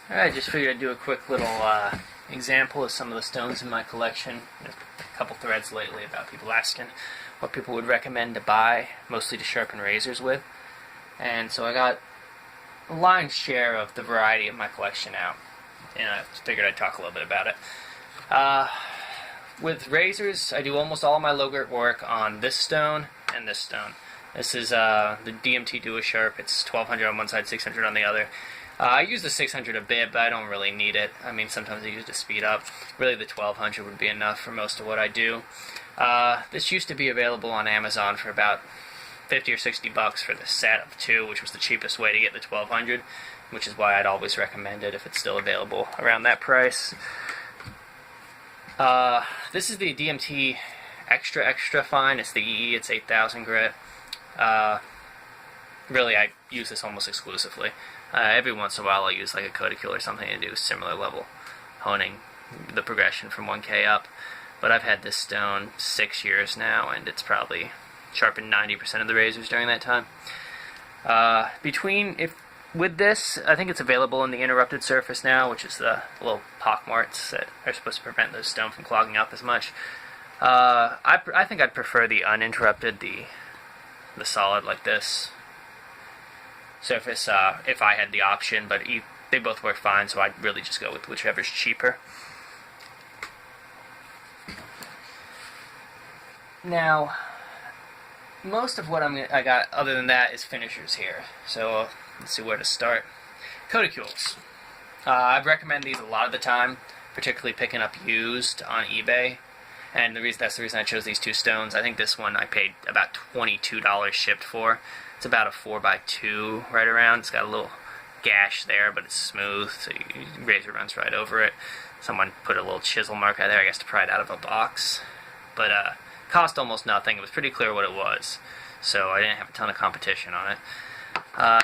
Alright, just figured I'd do a quick little example of some of the stones in my collection. There's a couple threads lately about people asking what people would recommend to buy, mostly to sharpen razors with. And so I got a lion's share of the variety of my collection out, and I figured I'd talk a little bit about it. With razors, I do almost all of my Logurt work on this stone and this stone. This is the DMT DuoSharp. It's 1200 on one side, 600 on the other. I use the 600 a bit, but I don't really need it. I mean, sometimes I use it to speed up. Really, the 1200 would be enough for most of what I do. This used to be available on Amazon for about 50 or 60 bucks for the set of two, which was the cheapest way to get the 1200, which is why I'd always recommend it if it's still available around that price. This is the DMT Extra Fine. It's the EE. It's 8000 grit. Really, I use this almost exclusively. Every once in a while I'll use like a Codicule or something to do similar level honing, the progression from 1K up. But I've had this stone 6 years now, and it's probably sharpened 90% of the razors during that time. With this, I think it's available in the interrupted surface now, which is the little pock marks that are supposed to prevent the stone from clogging up as much. I think I'd prefer the uninterrupted, the solid like this surface if I had the option, but they both work fine, so I'd really just go with whichever's cheaper. Now, most of what I got other than that is finishers here, so let's see where to start. Codicules. I recommend these a lot of the time, particularly picking up used on eBay. And that's the reason I chose these two stones. I think this one I paid about $22 shipped for. It's about a 4x2 right around. It's got a little gash there, but it's smooth, so your razor runs right over it. Someone put a little chisel mark out there, I guess, to pry it out of a box. But cost almost nothing. It was pretty clear what it was, so I didn't have a ton of competition on it. I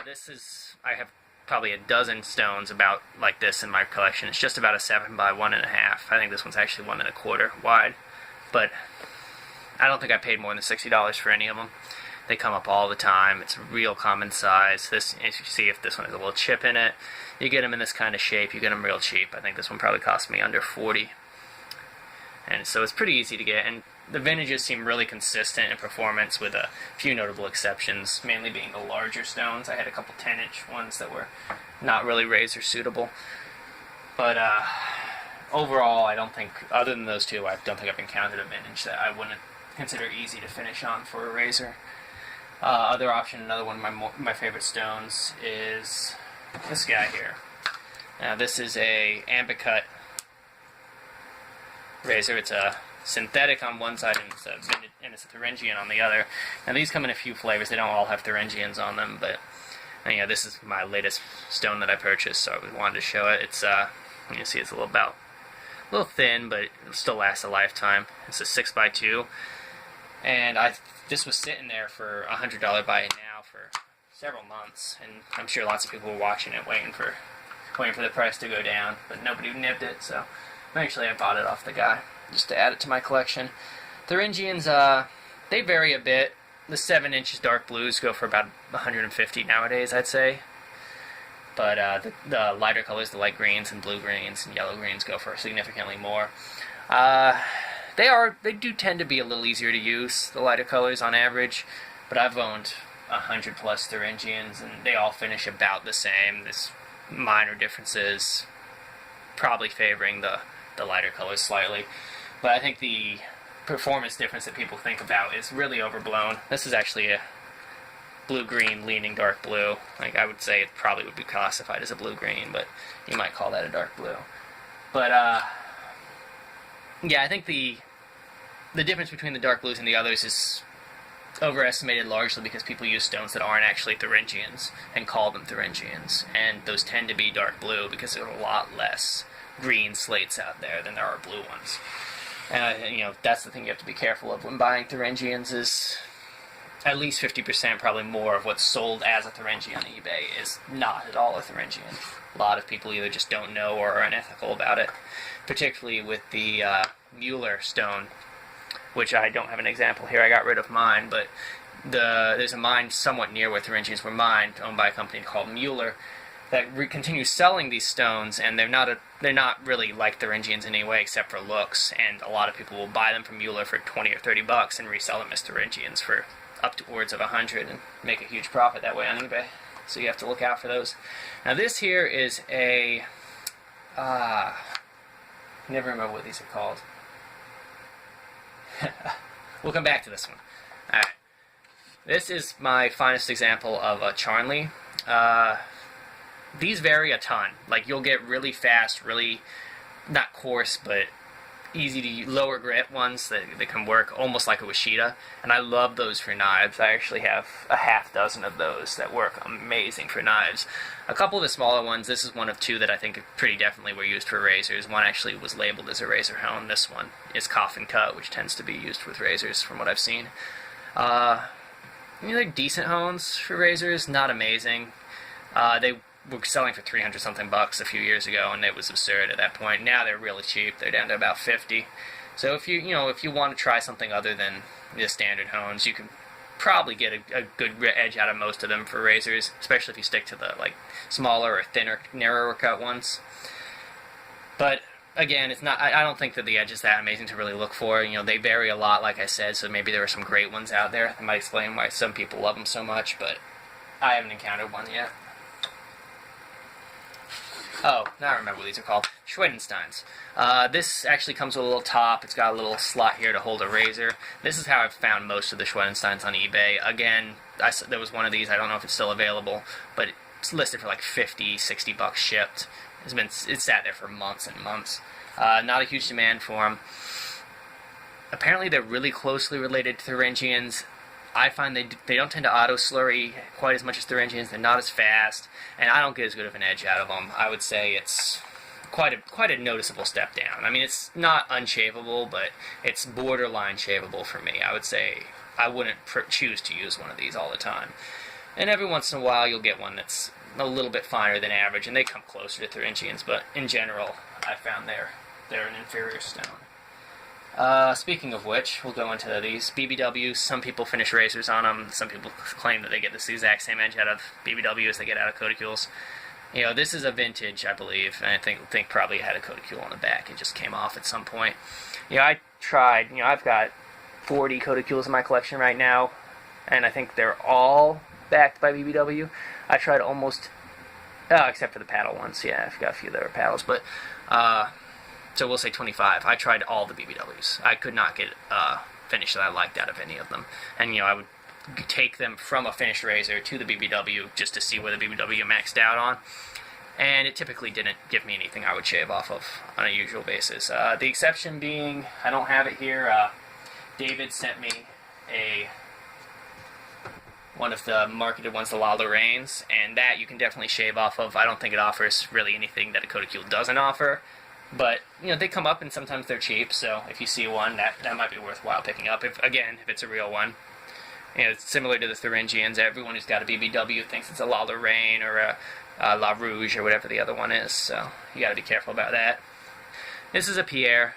have probably a dozen stones about like this in my collection. It's just about a 7 by 1.5. I think this one's actually 1 1/4 wide. But I don't think I paid more than $60 for any of them. They come up all the time. It's real common size. This, as you see, if this one has a little chip in it, you get them in this kind of shape, you get them real cheap. I think this one probably cost me under $40. And so it's pretty easy to get. And the vintages seem really consistent in performance with a few notable exceptions, mainly being the larger stones. I had a couple 10-inch ones that were not really razor suitable. But overall, I don't think, other than those two, I don't think I've encountered a vintage that I wouldn't consider easy to finish on for a razor. Other option, another one of my favorite stones is this guy here. Now this is a Ambicut razor. It's a synthetic on one side and it's a Thuringian on the other. Now these come in a few flavors. They don't all have Thuringians on them, but this is my latest stone that I purchased, so I wanted to show it. It's you see it's a little thin, but it'll still last a lifetime. It's a 6x2, and this was sitting there for $100 buy it now for several months, and I'm sure lots of people were watching it, waiting for the price to go down, but nobody nipped it, so eventually I bought it off the guy just to add it to my collection. Thuringians, they vary a bit. The 7-inch dark blues go for about $150 nowadays, I'd say. But the lighter colors, the light greens and blue greens and yellow greens, go for significantly more. They do tend to be a little easier to use, the lighter colors on average, but I've owned 100 plus Thuringians, and they all finish about the same. There's minor differences, probably favoring the lighter colors slightly. But I think the performance difference that people think about is really overblown. This is actually a blue-green leaning dark blue. Like, I would say it probably would be classified as a blue-green, but you might call that a dark blue. But yeah, I think the difference between the dark blues and the others is overestimated largely because people use stones that aren't actually Thuringians and call them Thuringians, and those tend to be dark blue because there are a lot less green slates out there than there are blue ones. And that's the thing you have to be careful of when buying Thuringians is at least 50%, probably more, of what's sold as a Thuringian on eBay is not at all a Thuringian. A lot of people either just don't know or are unethical about it, particularly with the Mueller stone, which I don't have an example here. I got rid of mine, but there's a mine somewhat near where Thuringians were mined, owned by a company called Mueller, that continue selling these stones, and they're not really like Thuringians in any way except for looks. And a lot of people will buy them from Mueller for $20 or $30 and resell them as Thuringians for upwards of $100 and make a huge profit that way on eBay. So you have to look out for those. Now this here is a never remember what these are called. We'll come back to this one. Alright. This is my finest example of a Charnley. These vary a ton. Like, you'll get really fast, really, not coarse, but easy to lower grit ones that can work almost like a Washita. And I love those for knives. I actually have a half dozen of those that work amazing for knives. A couple of the smaller ones, this is one of two that I think pretty definitely were used for razors. One actually was labeled as a razor hone. This one is coffin cut, which tends to be used with razors from what I've seen. They're decent hones for razors, not amazing. They were selling for 300 something bucks a few years ago, and it was absurd at that point. Now they're really cheap. They're down to about 50. So if you want to try something other than the standard hones, you can probably get a good edge out of most of them for razors, especially if you stick to the smaller or thinner, narrower cut ones. But again, it's not. I don't think that the edge is that amazing to really look for. They vary a lot, like I said. So maybe there are some great ones out there. That might explain why some people love them so much, but I haven't encountered one yet. Oh, now I remember what these are called. Schwedensteins. This actually comes with a little top. It's got a little slot here to hold a razor. This is how I've found most of the Schwedensteins on eBay. Again, there was one of these. I don't know if it's still available, but it's listed for like 50, 60 bucks shipped. It's sat there for months and months. Not a huge demand for them. Apparently, they're really closely related to Thuringians. I find they don't tend to auto-slurry quite as much as Thuringians. They're not as fast, and I don't get as good of an edge out of them. I would say it's quite a noticeable step down. I mean, it's not unshaveable, but it's borderline shaveable for me. I would say I wouldn't choose to use one of these all the time. And every once in a while, you'll get one that's a little bit finer than average, and they come closer to Thuringians, but in general, I found they're an inferior stone. Speaking of which, we'll go into these BBWs. Some people finish razors on them. Some people claim that they get this exact same edge out of BBW as they get out of Coticules. This is a vintage, I believe, and I think probably had a Coticule on the back. It just came off at some point. I tried. I've got 40 Coticules in my collection right now, and I think they're all backed by BBW. I tried almost, except for the paddle ones. Yeah, I've got a few that are paddles, but so we'll say 25. I tried all the BBWs. I could not get a finish that I liked out of any of them. And, I would take them from a finished razor to the BBW just to see where the BBW maxed out on. And it typically didn't give me anything I would shave off of on a usual basis. The exception being, I don't have it here, David sent me one of the marketed ones, the La Lorraines, and that you can definitely shave off of. I don't think it offers really anything that a Coticule doesn't offer. But, they come up, and sometimes they're cheap, so if you see one, that might be worthwhile picking up, if it's a real one. It's similar to the Thuringians. Everyone who's got a BBW thinks it's a La Lorraine or a La Rouge or whatever the other one is, so you got to be careful about that. This is a Pierre.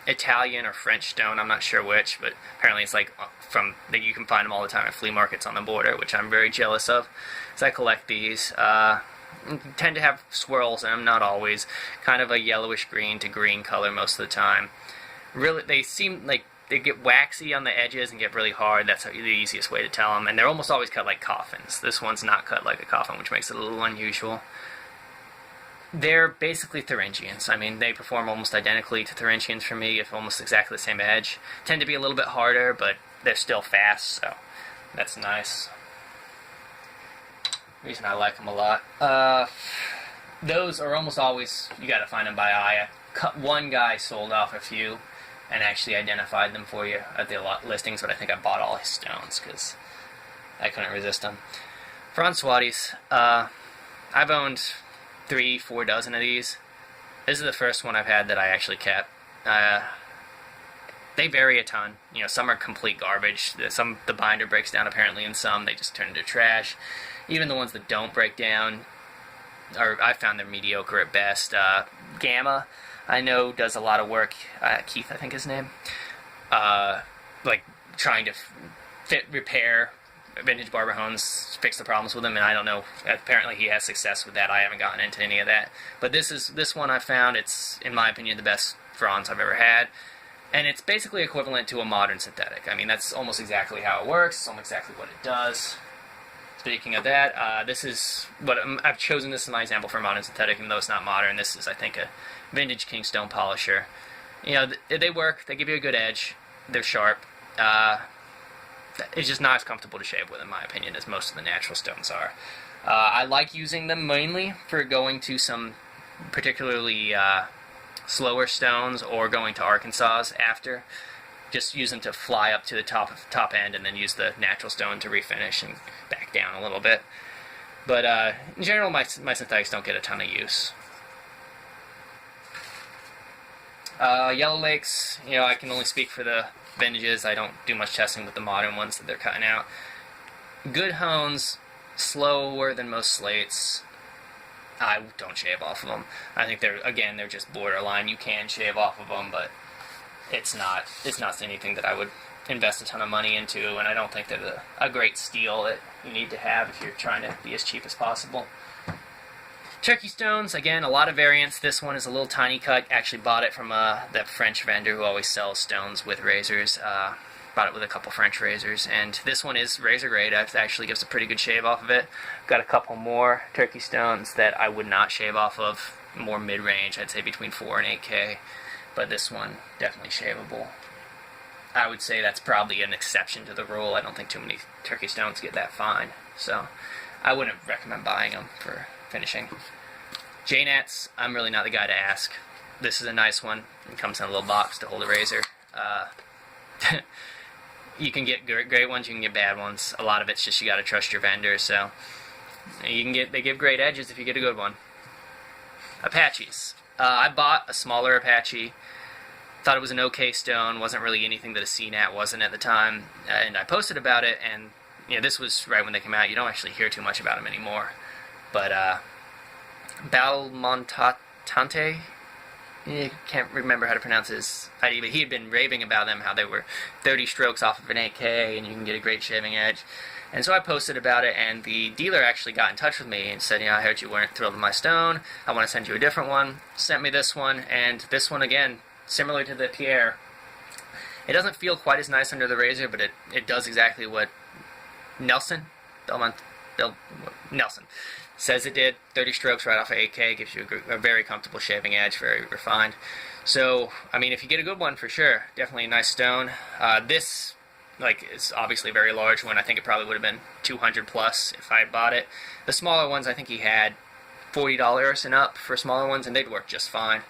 Italian or French stone, I'm not sure which, but apparently it's you can find them all the time at flea markets on the border, which I'm very jealous of, because I collect these. Tend to have swirls in them, not always. Kind of a yellowish green to green color most of the time. Really, they seem like they get waxy on the edges and get really hard. That's the easiest way to tell them. And they're almost always cut like coffins. This one's not cut like a coffin, which makes it a little unusual. They're basically Thuringians. I mean, they perform almost identically to Thuringians for me, if almost exactly the same edge. Tend to be a little bit harder, but they're still fast, so that's nice. Reason I like them a lot. Those are almost always, you gotta find them by eye. One guy sold off a few and actually identified them for you at the listings, but I think I bought all his stones because I couldn't resist them. François, I've owned 3-4 dozen of these. This is the first one I've had that I actually kept. They vary a ton. Some are complete garbage. The binder breaks down apparently, and some they just turn into trash. Even the ones that don't break down, I found they're mediocre at best. Gamma, I know, does a lot of work. Keith, I think his name. Trying to repair vintage barber hones fix the problems with them, and I don't know. Apparently, he has success with that. I haven't gotten into any of that. But this one I found. It's, in my opinion, the best bronze I've ever had, and it's basically equivalent to a modern synthetic. I mean, that's almost exactly how it works. It's almost exactly what it does. Speaking of that, this is what I've chosen. This as my example for a modern synthetic, even though it's not modern. This is, I think, a vintage Kingstone polisher. You know, they work. They give you a good edge. They're sharp. It's just not as comfortable to shave with, in my opinion, as most of the natural stones are. I like using them mainly for going to some particularly slower stones, or going to Arkansas after. Just use them to fly up to the top end, and then use the natural stone to refinish and back down a little bit. But in general, my synthetics don't get a ton of use. Yellow Lakes, you know, I can only speak for the vintages. I don't do much testing with the modern ones that they're cutting out. Good hones, slower than most slates. I don't shave off of them. I think they're just borderline. You can shave off of them, but it's not anything that I would invest a ton of money into, and I don't think they're a great steal that you need to have if you're trying to be as cheap as possible. Turkey stones, again, a lot of variants. This one is a little tiny cut. Actually bought it from that French vendor who always sells stones with razors. Bought it with a couple French razors, and this one is razor grade. It actually gives a pretty good shave off of it. Got a couple more turkey stones that I would not shave off of, more mid-range, I'd say between 4 and 8K, but this one, definitely shaveable. I would say that's probably an exception to the rule. I don't think too many turkey stones get that fine, so I wouldn't recommend buying them for finishing. J-Nats, I'm really not the guy to ask. This is a nice one. It comes in a little box to hold a razor. You can get great ones, you can get bad ones. A lot of it's just you gotta trust your vendor, so they give great edges if you get a good one. Apaches. I bought a smaller Apache. Thought it was an okay stone. Wasn't really anything that a CNAT wasn't at the time, and I posted about it. And you know, this was right when they came out. You don't actually hear too much about them anymore. But Balmontante, can't remember how to pronounce his ID, but he had been raving about them, how they were 30 strokes off of an 8K, and you can get a great shaving edge. And so I posted about it, and the dealer actually got in touch with me and said, I heard you weren't thrilled with my stone. I want to send you a different one. Sent me this one, and this one, again, similar to the Pierre. It doesn't feel quite as nice under the razor, but it does exactly what Nelson says it did. 30 strokes right off of 8K, gives you a very comfortable shaving edge, very refined. So, I mean, if you get a good one, for sure, definitely a nice stone. This, it's obviously a very large one. I think it probably would have been 200 plus if I had bought it. The smaller ones, I think he had $40 and up for smaller ones, and they'd work just fine.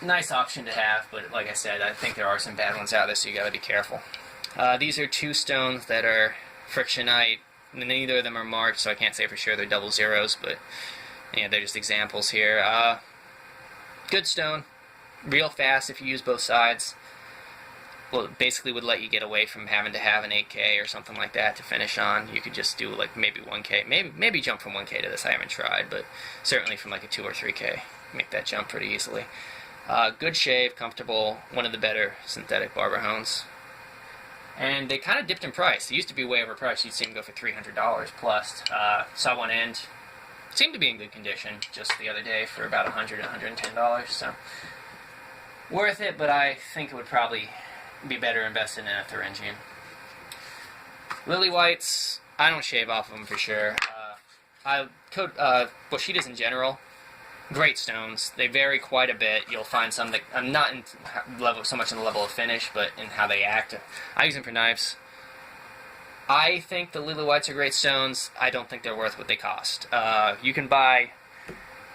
Nice option to have, but like I said, I think there are some bad ones out there, so you gotta be careful. These are two stones that are Frictionite. Neither of them are marked, so I can't say for sure they're double zeros, but yeah, they're just examples here. Good stone, real fast if you use both sides. Well, it basically would let you get away from having to have an 8K or something like that to finish on. You could just do maybe 1K, maybe jump from 1K to this. I haven't tried, but certainly from a 2 or 3K, make that jump pretty easily. Good shave, comfortable, one of the better synthetic barber hones. And they kind of dipped in price. They used to be way overpriced. You'd see them go for $300 plus. Saw one end. Seemed to be in good condition just the other day for about $100, $110. So worth it, but I think it would probably be better invested in a Thuringian. Lily Whites, I don't shave off of them for sure. Bushidas in general, great stones. They vary quite a bit. You'll find some that I'm not so much in the level of finish, but in how they act. I use them for knives. I think the Lily Whites are great stones. I don't think they're worth what they cost. You can buy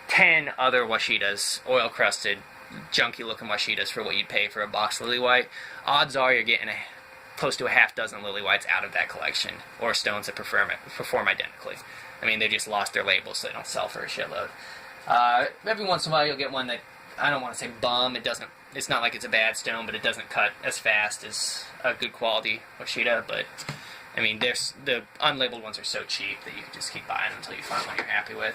10 other Washidas, oil-crusted, junky-looking Washidas for what you'd pay for a box Lily White. Odds are you're getting close to a half dozen Lily Whites out of that collection, or stones that perform identically. I mean, they just lost their labels, so they don't sell for a shitload. Every once in a while you'll get one that, I don't want to say bum, it's not like it's a bad stone, but it doesn't cut as fast as a good quality Washida, but I mean, the unlabeled ones are so cheap that you can just keep buying them until you find one you're happy with.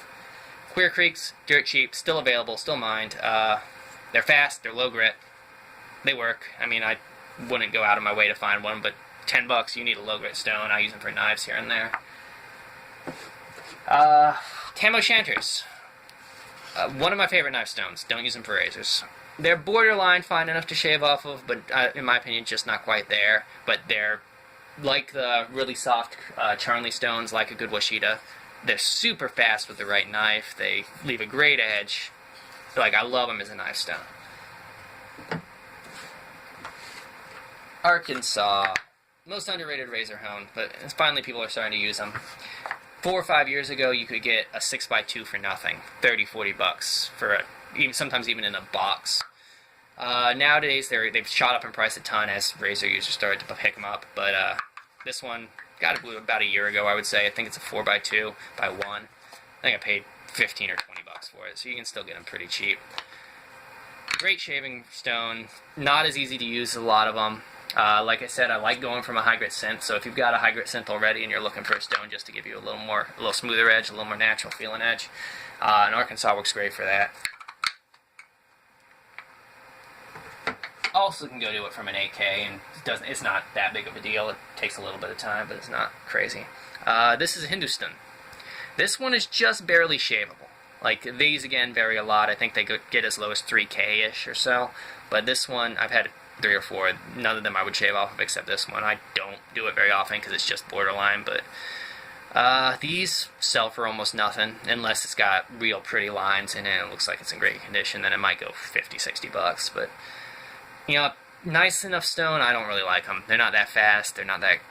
Queer Creeks, dirt cheap, still available, still mined. They're fast, they're low grit, they work. I mean, I wouldn't go out of my way to find one, but $10, you need a low grit stone. I use them for knives here and there. Tam O'Shanters. One of my favorite knife stones. Don't use them for razors. They're borderline fine enough to shave off of, but in my opinion, just not quite there. But they're like the really soft Charnley stones, like a good Washita. They're super fast with the right knife. They leave a great edge. Like, I love them as a knife stone. Arkansas. Most underrated razor hone, but finally people are starting to use them. 4 or 5 years ago, you could get a 6x2 for nothing. $30-$40 for sometimes even in a box. Nowadays, they've shot up in price a ton as razor users started to pick them up. But this one got it about a year ago, I would say. I think it's a 4x2 by 1. I think I paid $15 or $20 for it, so you can still get them pretty cheap. Great shaving stone. Not as easy to use as a lot of them. Like I said, I like going from a high grit synth, so if you've got a high grit synth already and you're looking for a stone just to give you a little smoother edge, a little more natural feeling edge, and Arkansas works great for that. Also can go do it from an 8K, and it's not that big of a deal. It takes a little bit of time, but it's not crazy. This is a Hindustan. This one is just barely shavable. Like, these, again, vary a lot. I think they get as low as 3K-ish or so, but this one, I've had 3 or 4. None of them I would shave off of except this one. I don't do it very often because it's just borderline, but these sell for almost nothing unless it's got real pretty lines in it and it looks like it's in great condition. Then it might go $50-$60, but you know, nice enough stone. I don't really like them. They're not that fast. They're not that great.